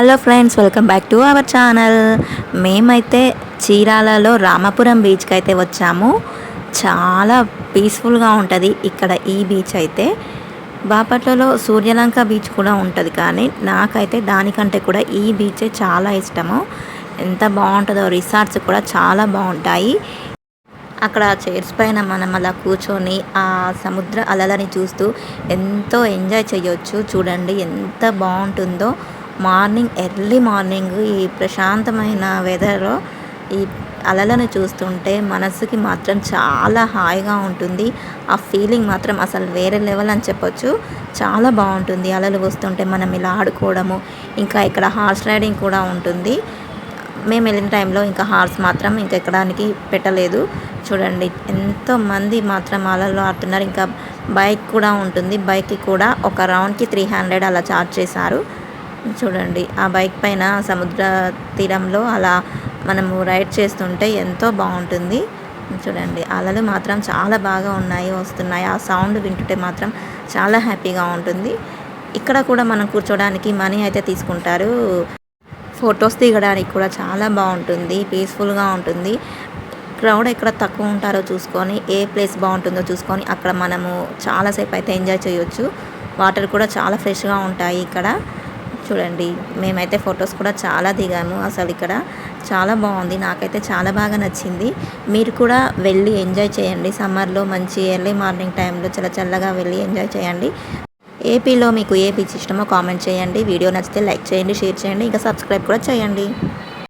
Hello friends, welcome back to our channel. మేమైతే చీరాలలో రామాపురం బీచ్కి అయితే వచ్చాము. చాలా పీస్ఫుల్గా ఉంటుంది ఇక్కడ ఈ బీచ్ అయితే. బాపట్లలో సూర్యలంక బీచ్ కూడా ఉంటుంది, కానీ నాకైతే దానికంటే కూడా ఈ బీచే చాలా ఇష్టము. ఎంత బాగుంటుందో, రిసార్ట్స్ కూడా చాలా బాగుంటాయి. అక్కడ చైర్స్ పైన మనం అలా కూర్చొని ఆ సముద్ర అలలని చూస్తూ ఎంతో ఎంజాయ్ చేయొచ్చు. చూడండి ఎంత బాగుంటుందో. ఎర్లీ మార్నింగ్ ఈ ప్రశాంతమైన వెదర్లో ఈ అలలను చూస్తుంటే మనసుకి మాత్రం చాలా హాయిగా ఉంటుంది. ఆ ఫీలింగ్ మాత్రం అసలు వేరే లెవెల్ అని చెప్పొచ్చు. చాలా బాగుంటుంది అలలు వస్తుంటే మనం ఇలా ఆడుకోవడము. ఇంకా ఇక్కడ హార్స్ రైడింగ్ కూడా ఉంటుంది. మేము వెళ్ళిన టైంలో ఇంకా హార్స్ మాత్రం ఇంకా ఎక్కడానికి పెట్టలేదు. చూడండి ఎంతోమంది మాత్రం అలల్లో ఆడుతున్నారు. ఇంకా బైక్ కూడా ఉంటుంది. బైక్కి కూడా ఒక రౌండ్కి 300 అలా ఛార్జ్ చేశారు. చూడండి ఆ బైక్ పైన సముద్ర తీరంలో అలా మనము రైడ్ చేస్తుంటే ఎంతో బాగుంటుంది. చూడండి అలలు మాత్రం చాలా బాగా వస్తున్నాయి. ఆ సౌండ్ వింటుంటే మాత్రం చాలా హ్యాపీగా ఉంటుంది. ఇక్కడ కూడా మనం కూర్చోడానికి మనీ అయితే తీసుకుంటారు. ఫొటోస్ దిగడానికి కూడా చాలా బాగుంటుంది, పీస్ఫుల్గా ఉంటుంది. క్రౌడ్ ఎక్కడ తక్కువ ఉంటారో చూసుకొని, ఏ ప్లేస్ బాగుంటుందో చూసుకొని అక్కడ మనము చాలాసేపు అయితే ఎంజాయ్ చేయొచ్చు. వాటర్ కూడా చాలా ఫ్రెష్గా ఉంటాయి ఇక్కడ. చూడండి మేమైతే ఫొటోస్ కూడా చాలా దిగాము. అసలు ఇక్కడ చాలా బాగుంది, నాకైతే చాలా బాగా నచ్చింది. మీరు కూడా వెళ్ళి ఎంజాయ్ చేయండి. సమ్మర్లో మంచి ఎర్లీ మార్నింగ్ టైంలో చల్లగా వెళ్ళి ఎంజాయ్ చేయండి. ఏపీలో మీకు ఏ బీచ్ ఇష్టమో కామెంట్ చేయండి. వీడియో నచ్చితే లైక్ చేయండి, షేర్ చేయండి, ఇంకా సబ్స్క్రైబ్ కూడా చేయండి.